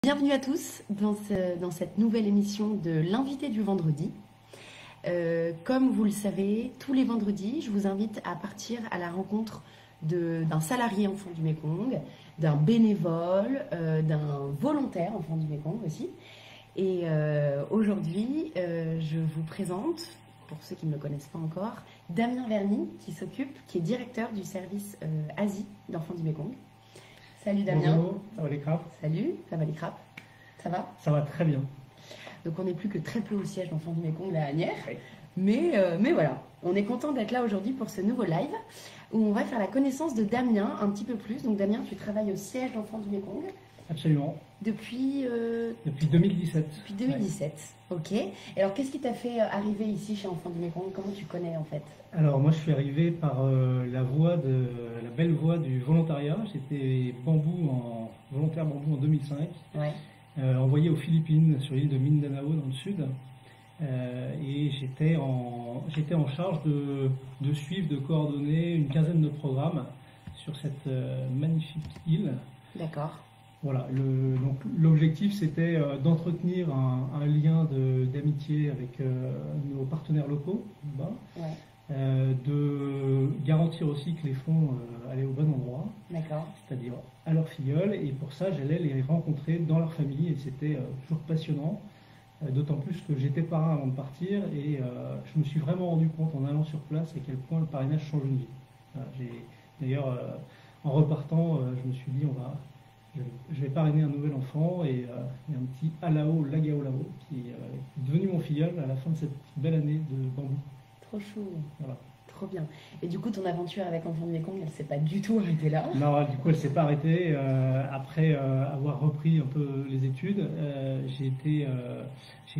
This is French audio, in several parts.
Bienvenue à tous dans cette nouvelle émission de l'invité du vendredi. Comme vous le savez, tous les vendredis, je vous invite à partir à la rencontre d'un salarié enfant du Mékong, d'un bénévole, d'un volontaire enfant du Mékong aussi. Et aujourd'hui, je vous présente, pour ceux qui ne le connaissent pas encore, Damien Verny, qui est directeur du service Asie d'enfants du Mékong. Salut Damien. Bonjour, ça va les crapes? Salut, ça va les crapes? Ça va? Ça va très bien. Donc on n'est plus que très peu au siège d'enfants du Mékong, la Hanière. Oui. Mais voilà, on est content d'être là aujourd'hui pour ce nouveau live où on va faire la connaissance de Damien un petit peu plus. Donc Damien, tu travailles au siège d'enfants du Mékong. Absolument. Depuis 2017. Depuis 2017, ouais. Ok. Et alors qu'est-ce qui t'a fait arriver ici chez Enfants du Mékong? Comment tu connais en fait? Alors moi je suis arrivé par la belle voie du volontariat. J'étais volontaire bambou en 2005. Ouais. Envoyé aux Philippines sur l'île de Mindanao dans le sud. Et j'étais en charge de suivre, de coordonner une quinzaine de programmes sur cette magnifique île. D'accord. Voilà, donc l'objectif c'était d'entretenir un lien d'amitié avec nos partenaires locaux, Ouais. de garantir aussi que les fonds allaient au bon endroit, D'accord. c'est-à-dire à leurs filleuls, et pour ça j'allais les rencontrer dans leur famille et c'était toujours passionnant, d'autant plus que j'étais parrain avant de partir et je me suis vraiment rendu compte en allant sur place à quel point le parrainage change une vie. Voilà, d'ailleurs, en repartant, je me suis dit je vais parrainer un nouvel enfant et il y a un petit Alao Lagaolao qui est devenu mon filleul à la fin de cette belle année de bambou. Trop chou. Voilà. Trop bien. Et du coup, ton aventure avec Enfants du Mékong, elle ne s'est pas du tout arrêtée là? Non, du coup, elle ne s'est pas arrêtée. Après avoir repris un peu les études, j'ai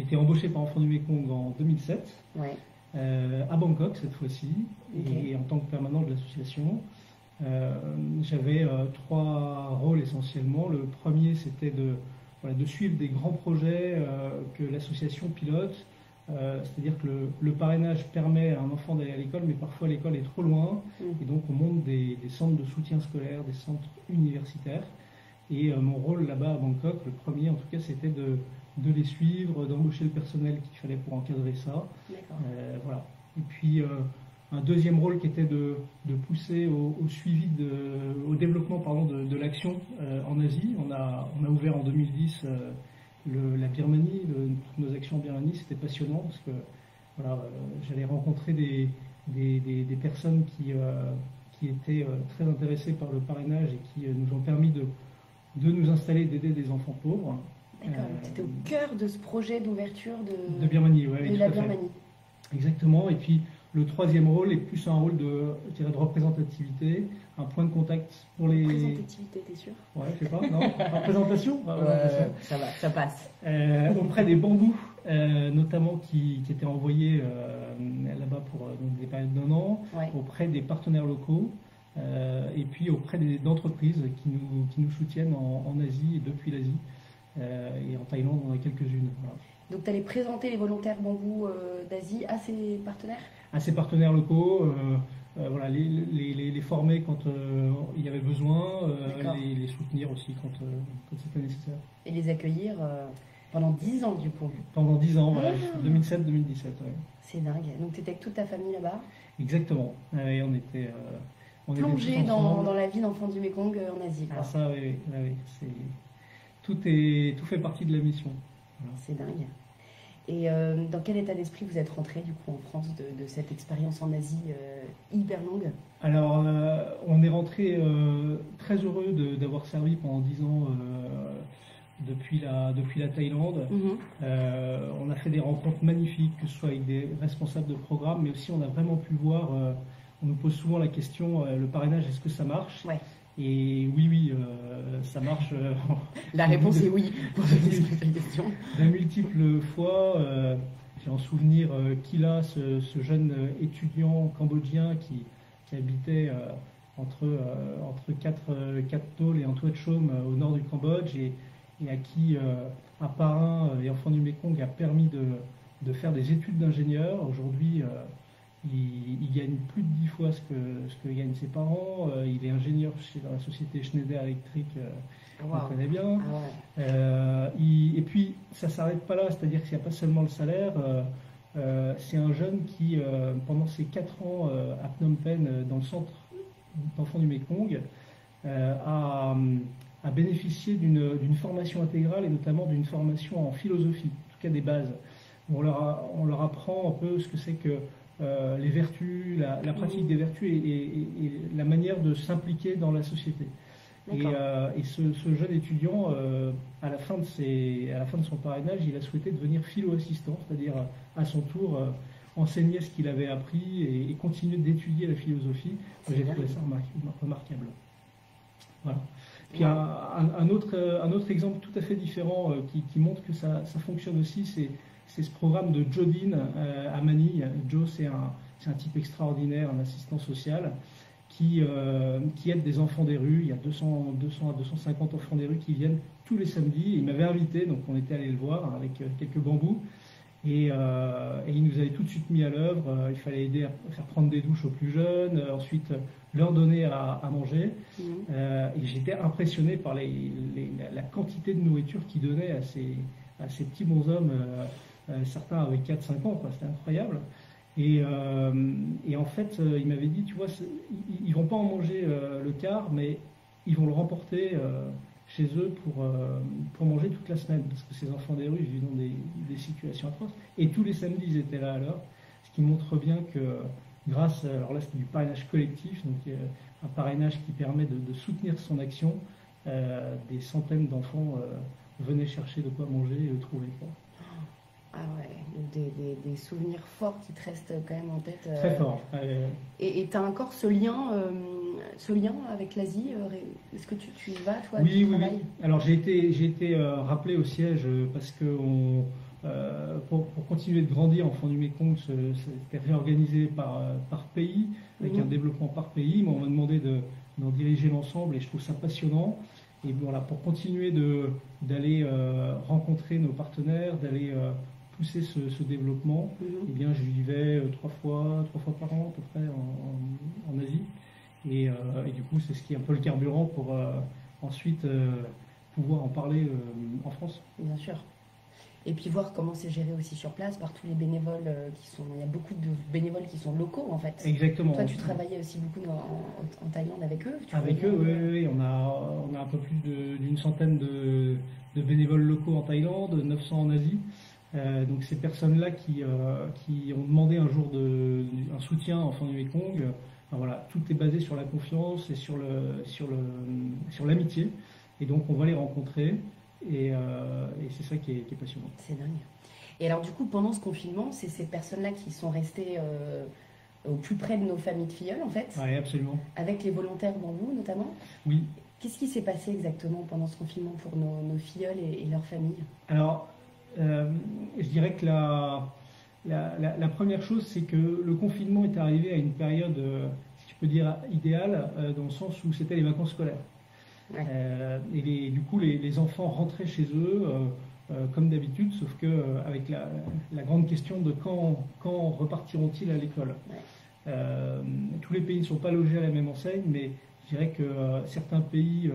été embauché par Enfants du Mékong en 2007, Ouais. à Bangkok cette fois-ci, Okay. et en tant que permanent de l'association. J'avais trois rôles essentiellement. Le premier, c'était de suivre des grands projets que l'association pilote. C'est-à-dire que le parrainage permet à un enfant d'aller à l'école, mais parfois l'école est trop loin, et donc on monte des centres de soutien scolaire, des centres universitaires. Et mon rôle là-bas à Bangkok, le premier en tout cas, c'était de les suivre, d'embaucher le personnel qu'il fallait pour encadrer ça. Voilà. Et puis un deuxième rôle qui était de pousser au suivi, au développement de l'action en Asie. On a ouvert en 2010 la Birmanie, toutes nos actions en Birmanie. C'était passionnant parce que voilà, j'allais rencontrer des personnes qui étaient très intéressées par le parrainage et qui nous ont permis de nous installer, d'aider des enfants pauvres. D'accord, tu étais au cœur de ce projet d'ouverture de Birmanie, ouais, de la Birmanie. Exactement, et puis le troisième rôle est plus un rôle de représentativité, un point de contact pour les... Représentativité, t'es sûr? Ouais, je sais pas, non? Représentation? Ça va, ça passe. Auprès des bambous, notamment qui étaient envoyés là-bas pour des périodes d'un an, Ouais. auprès des partenaires locaux, et puis auprès d'entreprises qui nous soutiennent en Asie et depuis l'Asie, et en Thaïlande, on en a quelques-unes. Voilà. Donc tu allais présenter les volontaires bambous d'Asie à ces partenaires? À ces partenaires locaux, voilà, les former quand il y avait besoin, les soutenir aussi quand c'était nécessaire. Et les accueillir pendant 10 ans du coup? Pendant 10 ans, voilà, Ah. 2007-2017. Ouais. C'est dingue. Donc tu étais avec toute ta famille là-bas? Exactement. Et on était Plongé tous ensemble. dans la vie d'enfants du Mékong en Asie. Ah ça, oui, tout fait partie de la mission. Voilà. C'est dingue. Et dans quel état d'esprit vous êtes rentré du coup en France de cette expérience en Asie hyper longue? Alors, on est rentré très heureux d'avoir servi pendant 10 ans depuis la Thaïlande. On a fait des rencontres magnifiques, que ce soit avec des responsables de programme, mais aussi on a vraiment pu voir, on nous pose souvent la question, le parrainage, est-ce que ça marche? Ouais. Et oui, ça marche. La réponse est oui, pour cette question. De multiples fois, j'ai en souvenir Kila, ce jeune étudiant cambodgien qui habitait entre quatre tôles et un toit de chaume au nord du Cambodge et à qui un parrain et enfant du Mékong a permis de faire des études d'ingénieur. Aujourd'hui, il gagne plus de 10 fois ce que gagnent ses parents. Il est ingénieur dans la société Schneider Electric, qu'on connaît bien. Et puis, ça ne s'arrête pas là, c'est-à-dire qu'il n'y a pas seulement le salaire. C'est un jeune qui, pendant ses 4 ans à Phnom Penh, dans le centre d'enfants du Mekong, a bénéficié d'une formation intégrale et notamment d'une formation en philosophie, en tout cas des bases. On leur apprend un peu ce que c'est que les vertus, la pratique des vertus et la manière de s'impliquer dans la société. Et ce jeune étudiant, à la fin de son parrainage, il a souhaité devenir philo-assistant, c'est-à-dire à son tour enseigner ce qu'il avait appris et continuer d'étudier la philosophie. J'ai trouvé ça remarquable. Voilà. Puis un autre exemple tout à fait différent qui montre que ça fonctionne aussi, c'est ce programme de Joe Dean à Manille. Joe, c'est un type extraordinaire, un assistant social qui aide des enfants des rues. Il y a 200 à 250 enfants des rues qui viennent tous les samedis. Il m'avait invité, donc on était allé le voir avec quelques bambous. Et il nous avait tout de suite mis à l'œuvre. Il fallait aider à faire prendre des douches aux plus jeunes, ensuite leur donner à manger. Et j'étais impressionné par la quantité de nourriture qu'il donnait à ces petits bonshommes. Certains avaient 4-5 ans, c'était incroyable. Et en fait, il m'avait dit, tu vois, ils ne vont pas en manger le quart, mais ils vont le remporter chez eux pour manger toute la semaine, parce que ces enfants des rues vivent dans des situations atroces. Et tous les samedis, ils étaient là à l'heure, ce qui montre bien que grâce, alors là c'était du parrainage collectif, donc un parrainage qui permet de soutenir son action, des centaines d'enfants venaient chercher de quoi manger et le trouver. Ah ouais, des souvenirs forts qui te restent quand même en tête. Très fort. Et tu as encore ce lien avec l'Asie. Est-ce que tu y vas, toi, oui, du oui, travail? oui. Alors j'ai été rappelé au siège parce que pour continuer de grandir, Enfants du Mekong, c'était réorganisé par pays, avec un développement par pays. Mais on m'a demandé d'en diriger l'ensemble et je trouve ça passionnant. Et voilà, pour continuer d'aller rencontrer nos partenaires, d'aller pousser ce développement, eh bien, j'y vais 3 fois par an à peu près en Asie. Et du coup, c'est ce qui est un peu le carburant pour ensuite pouvoir en parler en France. Bien sûr. Et puis voir comment c'est géré aussi sur place par tous les bénévoles il y a beaucoup de bénévoles qui sont locaux en fait. Exactement. Toi, tu travaillais aussi beaucoup en Thaïlande avec eux? Avec eux, oui. On a un peu plus d'une centaine de bénévoles locaux en Thaïlande, 900 en Asie. Donc ces personnes-là qui ont demandé un jour un soutien en Enfants du Mekong, voilà, tout est basé sur la confiance et sur l'amitié. Et donc on va les rencontrer et c'est ça qui est passionnant. C'est dingue. Et alors du coup, pendant ce confinement, c'est ces personnes-là qui sont restées au plus près de nos familles de filleuls en fait? Oui, absolument. Avec les volontaires bambou notamment? Oui. Qu'est-ce qui s'est passé exactement pendant ce confinement pour nos filleuls et leurs familles? Alors, je dirais que la première chose, c'est que le confinement est arrivé à une période, si tu peux dire, idéale, dans le sens où c'était les vacances scolaires. Ouais. Et du coup, les enfants rentraient chez eux comme d'habitude, sauf qu'avec la grande question de quand repartiront-ils à l'école. Ouais. Tous les pays ne sont pas logés à la même enseigne, mais je dirais que certains pays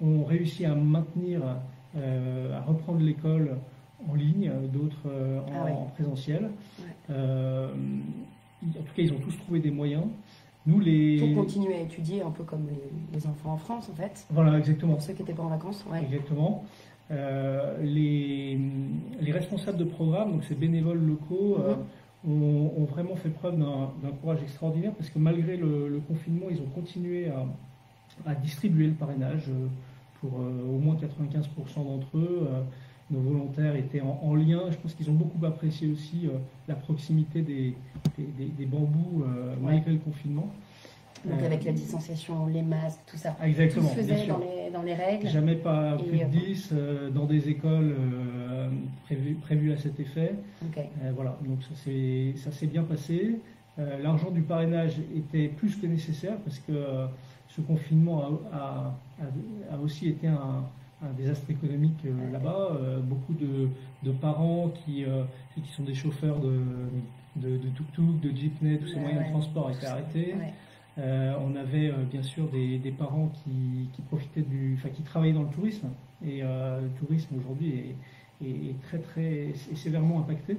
ont réussi à maintenir, à reprendre l'école en ligne, d'autres en présentiel. Ouais. En tout cas, ils ont tous trouvé des moyens. Nous, pour continuer à étudier un peu comme les enfants en France, en fait. Voilà, exactement. Pour ceux qui n'étaient pas en vacances. Ouais. Exactement. Les responsables de programme, donc ces bénévoles locaux, ont vraiment fait preuve d'un courage extraordinaire parce que malgré le confinement, ils ont continué à distribuer le parrainage pour au moins 95% d'entre eux. Nos volontaires étaient en lien. Je pense qu'ils ont beaucoup apprécié aussi la proximité des bambous malgré le confinement. Donc avec la distanciation, les masques, tout ça. Exactement. Tout se faisait dans les règles. Jamais pas plus de 10 dans des écoles prévues à cet effet. Okay. Voilà, donc ça s'est bien passé. L'argent du parrainage était plus que nécessaire parce que ce confinement a aussi été un désastre économique là-bas. Beaucoup de parents qui sont des chauffeurs de tuk-tuk, de jeepney, tous ces moyens de transport étaient arrêtés. On avait bien sûr des parents qui profitaient qui travaillaient dans le tourisme. Et le tourisme aujourd'hui est très sévèrement impacté.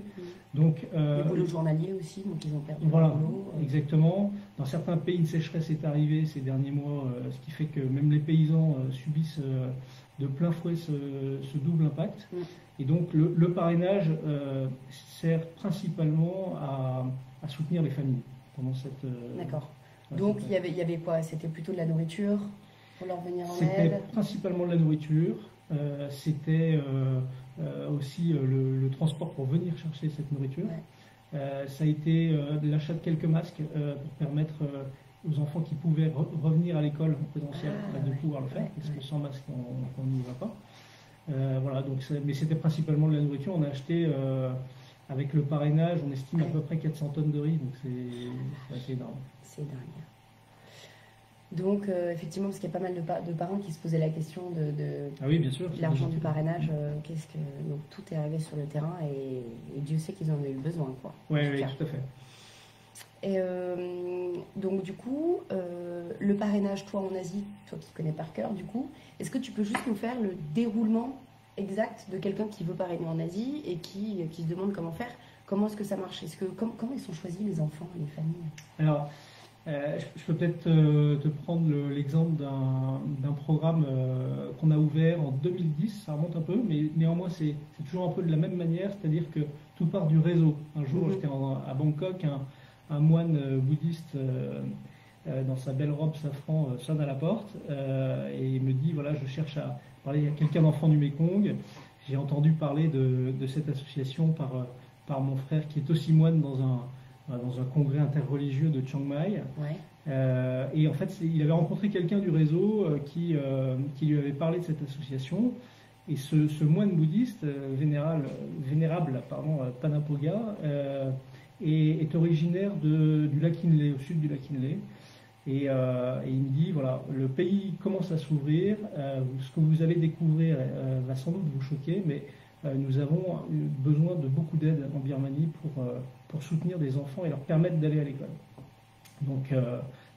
Donc, les boulots journaliers aussi, donc ils ont perdu voilà, le boulot. Exactement. Dans certains pays, une sécheresse est arrivée ces derniers mois, ce qui fait que même les paysans subissent de plein fouet ce double impact. Et donc le parrainage sert principalement à soutenir les familles pendant cette... D'accord. Donc il y avait quoi? C'était plutôt de la nourriture pour leur venir en aide? C'était principalement de la nourriture. C'était aussi le transport pour venir chercher cette nourriture. Ça a été l'achat de quelques masques pour permettre aux enfants qui pouvaient revenir à l'école en présentiel de pouvoir le faire, parce que sans masque on n'y va pas. Voilà, donc mais c'était principalement de la nourriture. On a acheté avec le parrainage, on estime à peu près 400 tonnes de riz, donc c'est assez énorme. C'est dingue. Donc, effectivement, parce qu'il y a pas mal de parents qui se posaient la question ah oui, bien sûr, l'argent du parrainage, donc tout est arrivé sur le terrain et Dieu sait qu'ils en ont eu besoin, quoi. Oui, tout à fait. Et donc, du coup, le parrainage, toi en Asie, toi qui connais par cœur, du coup, est-ce que tu peux juste nous faire le déroulement exact de quelqu'un qui veut parrainer en Asie et qui se demande comment faire? Comment est-ce que ça marche? Comment ils sont choisis, les enfants, les familles? Alors, je peux peut-être te prendre l'exemple d'un programme qu'on a ouvert en 2010, ça remonte un peu, mais néanmoins c'est toujours un peu de la même manière, c'est-à-dire que tout part du réseau. Un jour, j'étais à Bangkok, un moine bouddhiste dans sa belle robe safran sonne à la porte et il me dit, voilà, je cherche à parler à quelqu'un d'Enfants du Mékong. J'ai entendu parler de cette association par mon frère qui est aussi moine dans un congrès interreligieux de Chiang Mai. Et en fait, il avait rencontré quelqu'un du réseau qui lui avait parlé de cette association. Et ce moine bouddhiste, vénérable Panapoga, est originaire du lac Inle, au sud du lac Inle. Et il me dit, voilà, le pays commence à s'ouvrir, ce que vous allez découvrir va sans doute vous choquer, mais nous avons besoin de beaucoup d'aide en Birmanie pour soutenir des enfants et leur permettre d'aller à l'école. Donc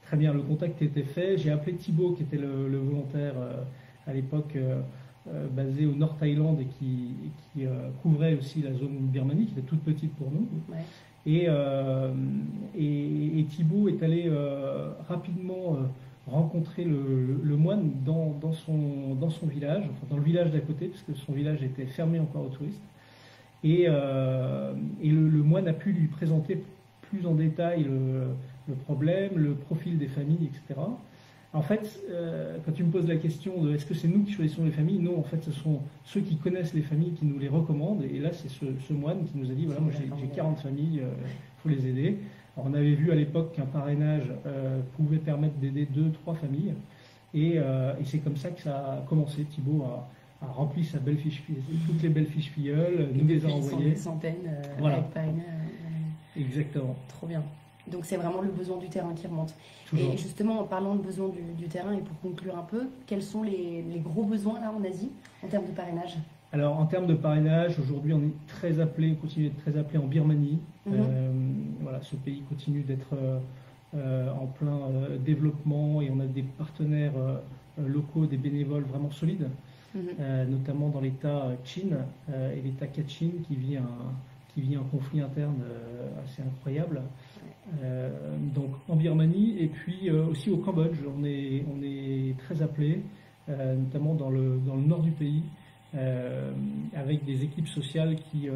très bien, le contact était fait. J'ai appelé Thibaut, qui était le volontaire à l'époque basé au Nord Thaïlande et qui couvrait aussi la zone Birmanie, qui était toute petite pour nous. Et Thibaut est allé rapidement rencontrer le moine dans son village, enfin dans le village d'à côté, parce que son village était fermé encore aux touristes. Et le moine a pu lui présenter plus en détail le problème, le profil des familles, etc. En fait, quand tu me poses la question de est-ce que c'est nous qui choisissons les familles, non, en fait, ce sont ceux qui connaissent les familles qui nous les recommandent. Et là, c'est ce moine qui nous a dit, voilà, moi j'ai 40 familles, il faut les aider. Alors, on avait vu à l'époque qu'un parrainage pouvait permettre d'aider 2-3 familles. Et c'est comme ça que ça a commencé. Thibaut a rempli sa belle fiche, toutes les belles fiches filleules, nous les a envoyées. Des centaines voilà. avec parrainage. Exactement. Trop bien. Donc c'est vraiment le besoin du terrain qui remonte. Toujours. Et justement, en parlant de besoin du terrain, et pour conclure un peu, quels sont les gros besoins là en Asie en termes de parrainage? Alors en termes de parrainage, aujourd'hui on est très appelé, on continue d'être très appelé en Birmanie. Voilà, ce pays continue d'être en plein développement et on a des partenaires locaux, des bénévoles vraiment solides, notamment dans l'État Chin et l'État Kachin qui vit un conflit interne assez incroyable. Donc en Birmanie et puis aussi au Cambodge, on est très appelé, notamment dans le nord du pays, avec des équipes sociales qui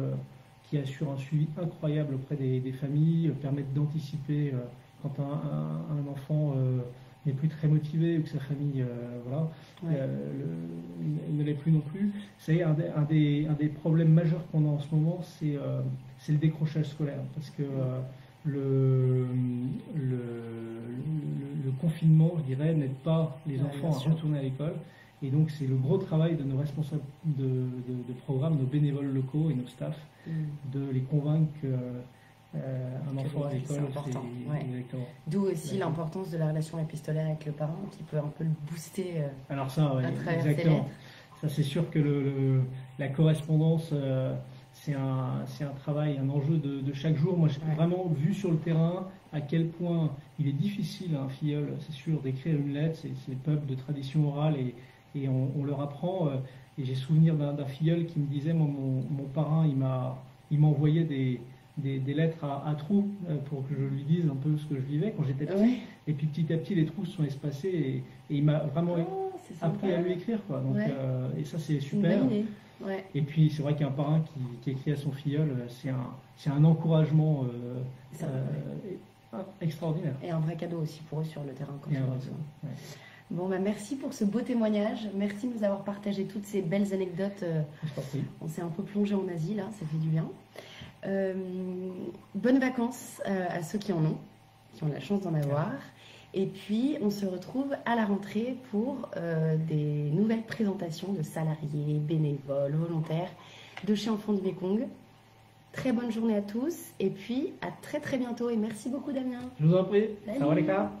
assurent un suivi incroyable auprès des familles, permettent d'anticiper quand un enfant n'est plus très motivé ou que sa famille ne l'est plus non plus. C'est un des problèmes majeurs qu'on a en ce moment, c'est le décrochage scolaire, parce que le confinement, je dirais, n'aide pas les enfants à retourner à l'école. Et donc, c'est le gros travail de nos responsables de programme, nos bénévoles locaux et nos staffs, de les convaincre qu'un enfant à l'école, c'est important. Exactement. D'où aussi l'importance de la relation épistolaire avec le parent, qui peut un peu le booster Alors ça, à travers exactement. Ça, c'est sûr que la correspondance... c'est un travail, un enjeu de chaque jour. Moi, j'ai vraiment vu sur le terrain à quel point il est difficile à un filleul, c'est sûr, d'écrire une lettre. C'est le peuple de tradition orale et on leur apprend. Et j'ai souvenir d'un filleul qui me disait, moi, mon parrain, il m'a envoyé des lettres à trous pour que je lui dise un peu ce que je vivais quand j'étais petit. Et puis petit à petit, les trous se sont espacés et il m'a vraiment appris à lui écrire, quoi. Donc, et ça, c'est super. Et puis c'est vrai qu'un parrain qui écrit à son filleul, c'est un encouragement extraordinaire. Et un vrai cadeau aussi pour eux sur le terrain quand ils ont besoin. Bon, bah merci pour ce beau témoignage. Merci de nous avoir partagé toutes ces belles anecdotes. On s'est un peu plongé en Asie là, ça fait du bien. Bonnes vacances à ceux qui en ont, qui ont la chance d'en avoir. Et puis, on se retrouve à la rentrée pour des nouvelles présentations de salariés, bénévoles, volontaires de chez Enfants du Mékong. Très bonne journée à tous et puis à très très bientôt. Et merci beaucoup Damien. Je vous en prie. Salut les gars.